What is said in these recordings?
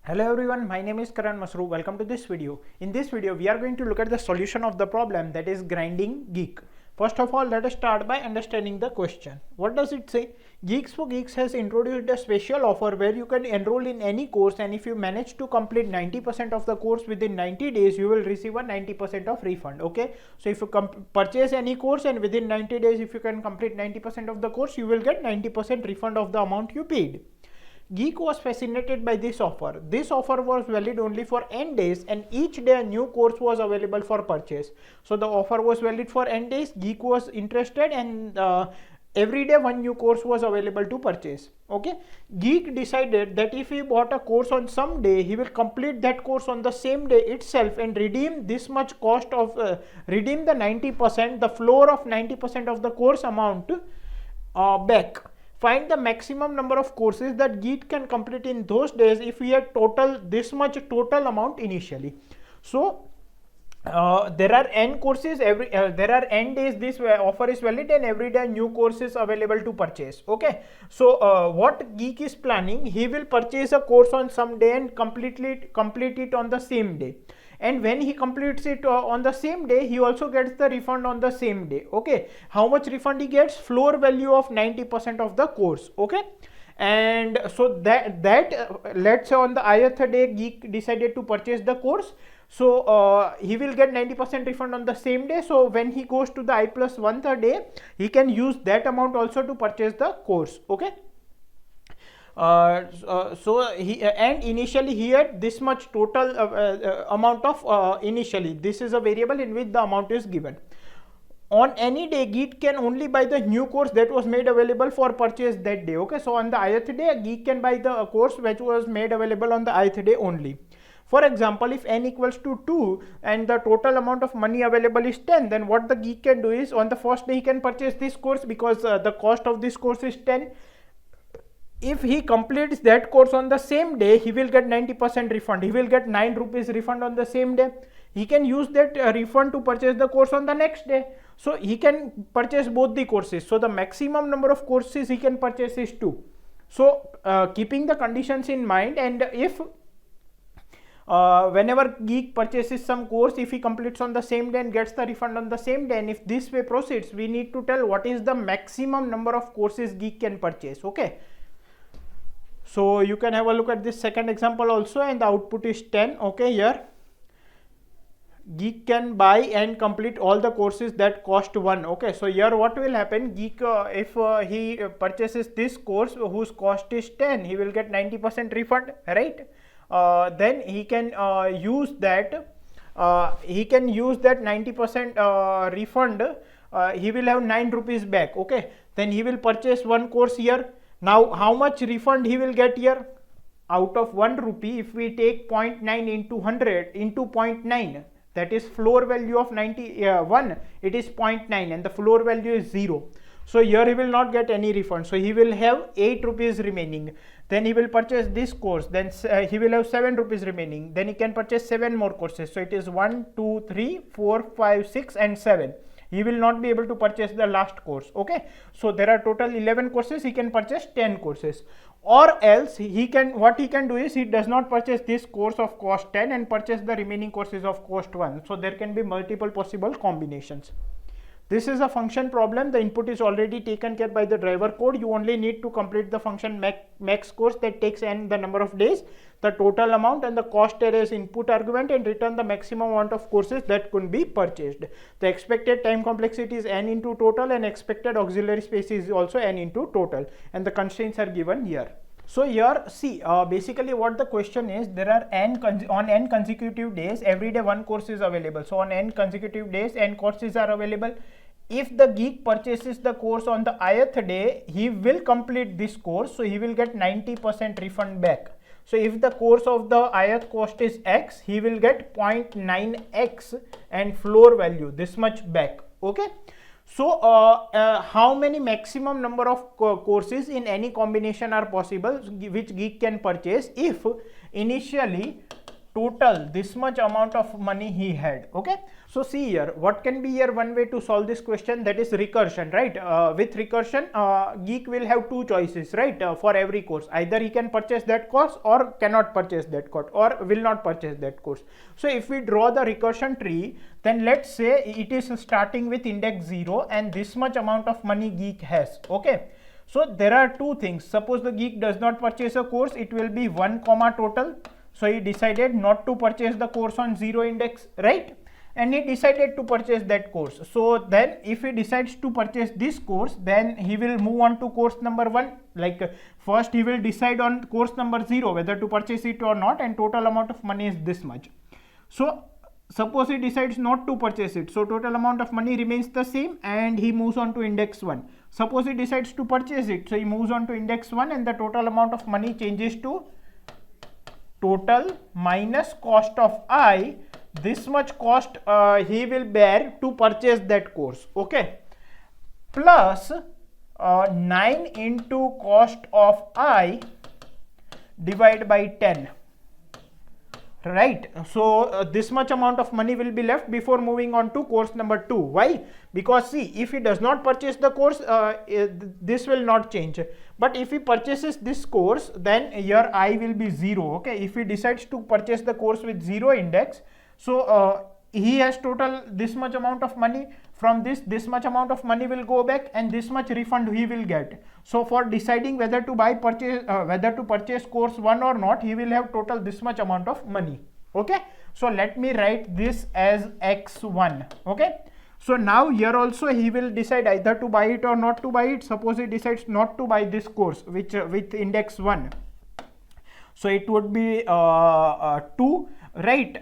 Hello everyone, my name is Karan Mashru. Welcome to this video. In this video, we are going to look at the solution of the problem, that is grinding Geek. First of all, let us start by understanding the question. What does it say? Geeks for Geeks has introduced a special offer where you can enroll in any course, and if you manage to complete 90% of the course within 90 days, you will receive a 90% of refund. Okay, so if you purchase any course and within 90 days, if you can complete 90% of the course, you will get 90% refund of the amount you paid. Geek was fascinated by this offer. This offer was valid only for N days, and each day a new course was available for purchase. So the offer was valid for N days. Geek was interested, and every day one new course was available to purchase. Okay, Geek decided that if he bought a course on some day, he will complete that course on the same day itself and redeem this much cost of redeem the 90%, the floor of 90% of the course amount back. Find the maximum number of courses that Geek can complete in those days if we had total this much total amount initially. So there are n courses, there are n days this offer is valid, and every day new course is available to purchase. Okay, so what Geek is planning, he will purchase a course on some day and complete it on the same day. And when he completes it on the same day, he also gets the refund on the same day. Okay, how much refund he gets? Floor value of 90% of the course. Okay, and so that let's say on the ith day Geek decided to purchase the course, so he will get 90% refund on the same day. So when he goes to the I+1th day, he can use that amount also to purchase the course. Okay, so he and initially he had this much total amount of initially. This is a variable in which the amount is given. On any day, Geek can only buy the new course that was made available for purchase that day. Okay, so on the ith day, Geek can buy the course which was made available on the ith day only. For example, if n equals to 2 and the total amount of money available is 10, then what the Geek can do is on the first day he can purchase this course because the cost of this course is 10. If he completes that course on the same day, he will get 90% refund. He will get 9 rupees refund on the same day. He can use that refund to purchase the course on the next day. So he can purchase both the courses. So the maximum number of courses he can purchase is 2. So keeping the conditions in mind, and if whenever Geek purchases some course, if he completes on the same day and gets the refund on the same day, and if this way proceeds, we need to tell what is the maximum number of courses Geek can purchase. Okay, so you can have a look at this second example also, and the output is 10. Okay, here Geek can buy and complete all the courses that cost 1. Okay, so here what will happen, Geek if he purchases this course whose cost is 10, he will get 90% refund, right? Then he can use that 90% refund. He will have 9 rupees back. Okay, then he will purchase one course here. Now how much refund he will get here? Out of 1 rupee, if we take 0.9 into 100 into 0.9, that is floor value of 91, it is 0.9, and the floor value is 0. So here he will not get any refund. So he will have 8 rupees remaining. Then he will purchase this course. Then he will have 7 rupees remaining. Then he can purchase 7 more courses. So it is 1, 2, 3, 4, 5, 6 and 7. He will not be able to purchase the last course. Okay, so there are total 11 courses. He can purchase 10 courses, or else he can, what he can do is he does not purchase this course of cost 10 and purchase the remaining courses of cost 1. So there can be multiple possible combinations. This is a function problem. The input is already taken care by the driver code. You only need to complete the function max course that takes n the number of days, the total amount and the cost array as input argument, and return the maximum amount of courses that could be purchased. The expected time complexity is n into total, and expected auxiliary space is also n into total, and the constraints are given here. So here see, basically what the question is, there are on n consecutive days, every day one course is available. So on n consecutive days, n courses are available. If the Geek purchases the course on the ith day, he will complete this course, so he will get 90% refund back. So if the course of the ith cost is x, he will get 0.9x and floor value this much back. Okay, so how many maximum number of courses in any combination are possible which Geek can purchase if initially total this much amount of money he had. Okay, so see here, what can be here one way to solve this question, that is recursion, right? With recursion, Geek will have two choices, right? For every course, either he can purchase that course or cannot purchase that course or will not purchase that course. So if we draw the recursion tree, then let's say it is starting with index 0 and this much amount of money Geek has. Okay, so there are two things. Suppose the Geek does not purchase a course, it will be 1 comma total. So he decided not to purchase the course on 0 index, right? And he decided to purchase that course. So then if he decides to purchase this course, then he will move on to course number 1. Like first he will decide on course number 0 whether to purchase it or not, and total amount of money is this much. So suppose he decides not to purchase it, so total amount of money remains the same and he moves on to index 1. Suppose he decides to purchase it, so he moves on to index 1 and the total amount of money changes to total minus cost of I. This much cost he will bear to purchase that course. Okay, plus 9 into cost of I divided by 10. Right, so this much amount of money will be left before moving on to course number 2. Why? Because see, if he does not purchase the course, this will not change, but if he purchases this course, then here I will be 0. Okay, if he decides to purchase the course with 0 index, so he has total this much amount of money. From this much amount of money will go back and this much refund he will get. So for deciding whether to purchase course 1 or not, he will have total this much amount of money. Okay, so let me write this as x1. Okay, so now here also he will decide either to buy it or not to buy it. Suppose he decides not to buy this course which with index 1, so it would be 2, right?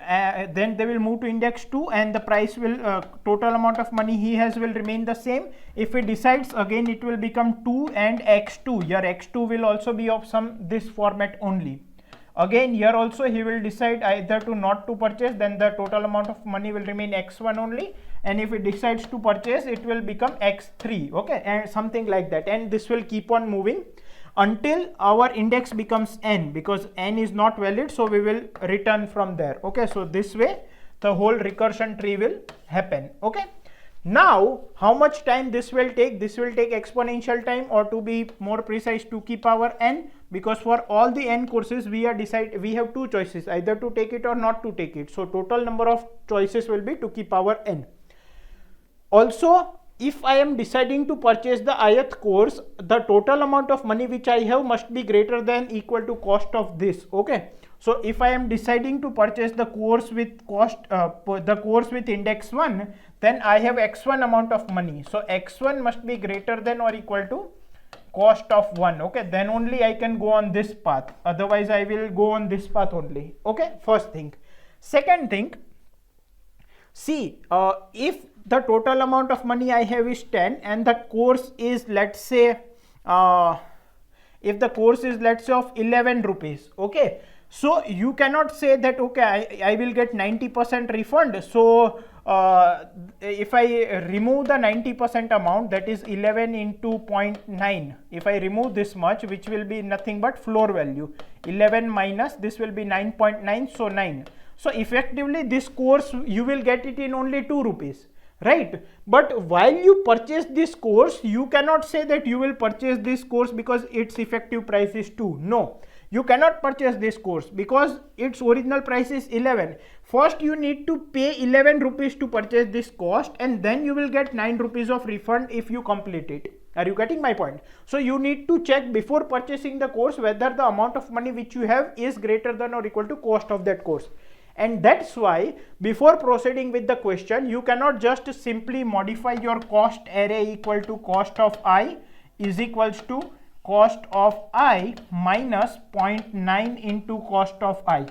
Then they will move to index 2 and the price will total amount of money he has will remain the same. If he decides again, it will become 2 and x2. Here x2 will also be of this format only. Again here also he will decide either to not to purchase, then the total amount of money will remain x1 only, and if he decides to purchase, it will become x3. Okay, and something like that, and this will keep on moving until our index becomes n, because n is not valid, so we will return from there. Okay, so this way the whole recursion tree will happen. Okay, now how much time this will take? This will take exponential time, or to be more precise, 2 to the power n, because for all the n courses we have two choices, either to take it or not to take it. So total number of choices will be 2 to the power n. Also, if I am deciding to purchase the ith course, the total amount of money which I have must be greater than equal to cost of this. Okay, so if I am deciding to purchase the course with with index 1, then I have x1 amount of money, so x1 must be greater than or equal to cost of 1. Okay, then only I can go on this path, otherwise I will go on this path only. Okay, first thing. Second thing, see, if the total amount of money I have is 10 and the course is, let's say, if the course is, let's say, of 11 rupees, okay, so you cannot say that, okay, I will get 90% refund. So if I remove the 90% amount, that is 11 into 0.9, if I remove this much, which will be nothing but floor value, 11 minus this will be 9.9, so 9. So effectively this course you will get it in only 2 rupees. Right, but while you purchase this course, you cannot say that you will purchase this course because its effective price is 2. No, you cannot purchase this course because its original price is 11. First you need to pay 11 rupees to purchase this cost, and then you will get 9 rupees of refund if you complete it. Are you getting my point? So you need to check before purchasing the course whether the amount of money which you have is greater than or equal to cost of that course. And that's why before proceeding with the question, you cannot just simply modify your cost array equal to cost of I is equals to cost of I minus 0.9 into cost of I.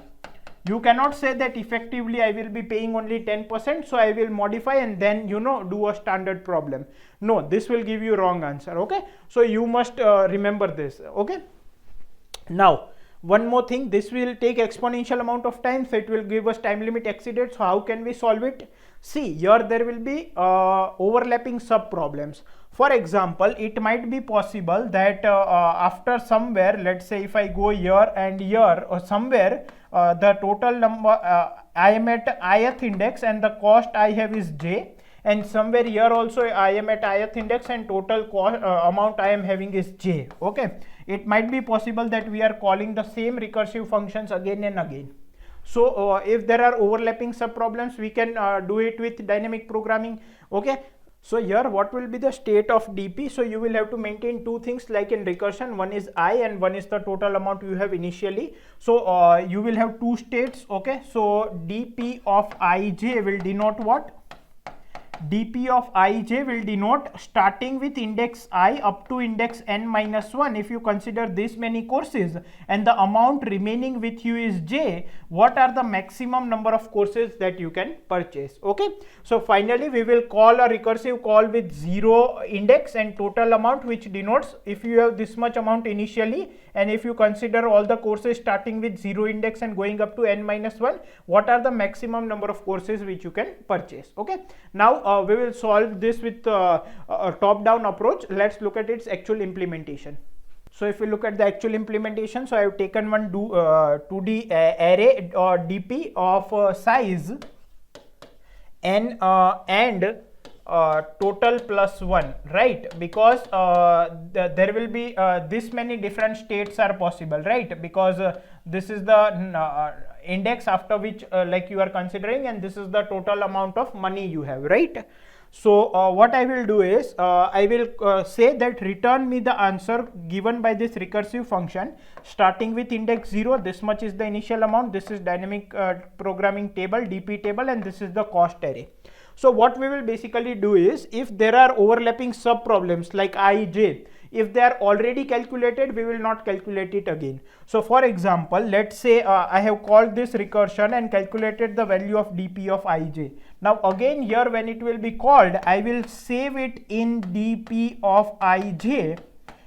You cannot say that effectively I will be paying only 10%, so I will modify and then do a standard problem. No, this will give you wrong answer. Okay, so you must remember this. Okay, now one more thing, this will take exponential amount of time, so it will give us time limit exceeded. So how can we solve it? See, here there will be overlapping sub problems. For example, it might be possible that after somewhere, let's say if I go here and here or somewhere, the total number I am at ith index and the cost I have is j, and somewhere here also I am at ith index and total cost amount I am having is j. Okay, it might be possible that we are calling the same recursive functions again and again. So if there are overlapping sub problems, we can do it with dynamic programming. Okay, so here what will be the state of dp? So you will have to maintain two things like in recursion, one is I and one is the total amount you have initially. So you will have two states. Okay, so dp of ij will denote what? dp of ij will denote starting with index I up to index n minus 1. If you consider this many courses and the amount remaining with you is j, what are the maximum number of courses that you can purchase? Okay, so finally we will call a recursive call with 0 index and total amount, which denotes if you have this much amount initially, and if you consider all the courses starting with 0 index and going up to n minus 1, what are the maximum number of courses which you can purchase? Okay, now we will solve this with a top-down approach. Let's look at its actual implementation. So if we look at the actual implementation, so I have taken one 2D array or dp of size n and total plus 1, right? Because there will be this many different states are possible, right? Because this is the index after which like you are considering, and this is the total amount of money you have, right? So what I will do is I will say that return me the answer given by this recursive function starting with index 0. This much is the initial amount, this is dynamic programming table dp table, and this is the cost array. So what we will basically do is, if there are overlapping sub problems like ij, if they are already calculated, we will not calculate it again. So for example, let's say I have called this recursion and calculated the value of dp of ij. Now again here when it will be called, I will save it in dp of ij,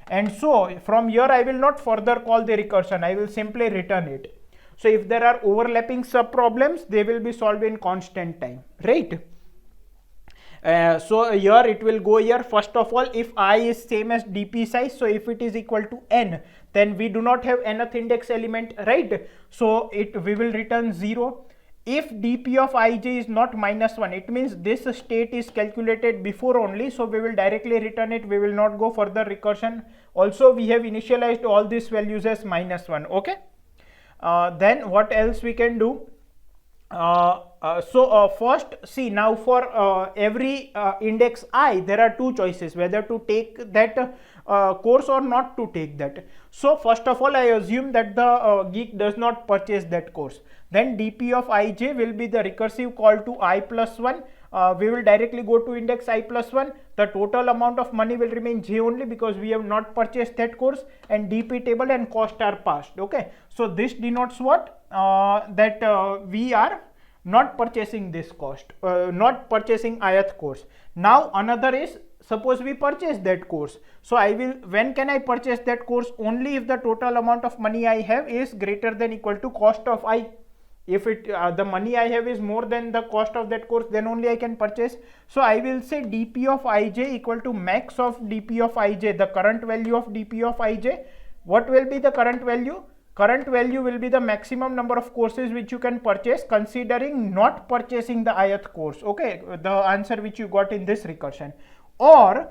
and so from here I will not further call the recursion, I will simply return it. So if there are overlapping sub problems, they will be solved in constant time, right? So here it will go here. First of all, if I is same as dp size, so if it is equal to n, then we do not have nth index element, right? So we will return 0. If dp of ij is not minus 1, it means this state is calculated before only, so we will directly return it, we will not go further recursion. Also we have initialized all these values as minus 1. Okay, then what else we can do? First see, now for every index I, there are two choices, whether to take that course or not to take that. So first of all, I assume that the geek does not purchase that course. Then dp of ij will be the recursive call to I plus 1. We will directly go to index I plus 1. The total amount of money will remain j only because we have not purchased that course, and dp table and cost are passed. Okay, so this denotes what? That we are not purchasing this cost, not purchasing ith course. Now another is, suppose we purchase that course. So I will, when can I purchase that course? Only if the total amount of money I have is greater than equal to cost of I. If it the money I have is more than the cost of that course, then only I can purchase. So I will say dp of ij equal to max of dp of ij, the current value of dp of ij. What will be the current value? Current value will be the maximum number of courses which you can purchase, considering not purchasing the ith course. Okay, the answer which you got in this recursion. Or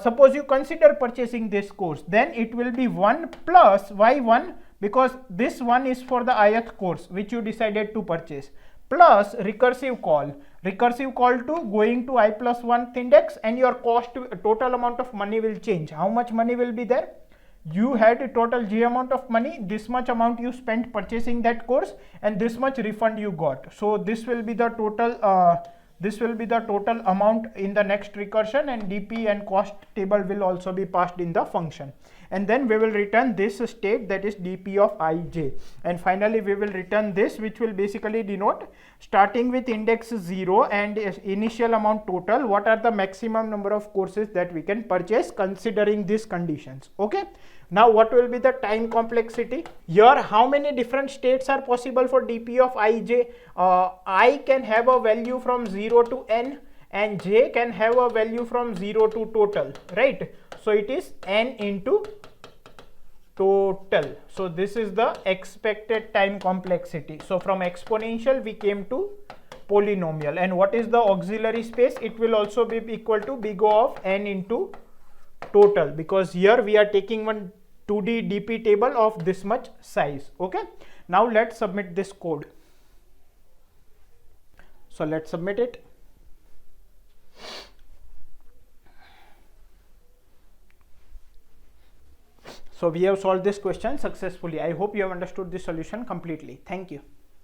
suppose you consider purchasing this course, then it will be 1 plus why 1, because this one is for the ith course which you decided to purchase, plus recursive call to going to I plus 1th index, and your cost, total amount of money will change. How much money will be there? You had a total j amount of money, this much amount you spent purchasing that course, and this much refund you got. So this will be the total amount in the next recursion, and dp and cost table will also be passed in the function. And then we will return this state, that is dp of ij, and finally we will return this, which will basically denote starting with index 0 and initial amount total, what are the maximum number of courses that we can purchase considering these conditions. Okay, now what will be the time complexity? Here how many different states are possible for dp of ij? I can have a value from 0 to n, and j can have a value from 0 to total, right? So it is n into total. So this is the expected time complexity. So from exponential we came to polynomial. And what is the auxiliary space? It will also be equal to big O of n into total, because here we are taking one 2D DP table of this much size. Okay, now let's submit this code. So let's submit it. So we have solved this question successfully. I hope you have understood this solution completely. Thank you.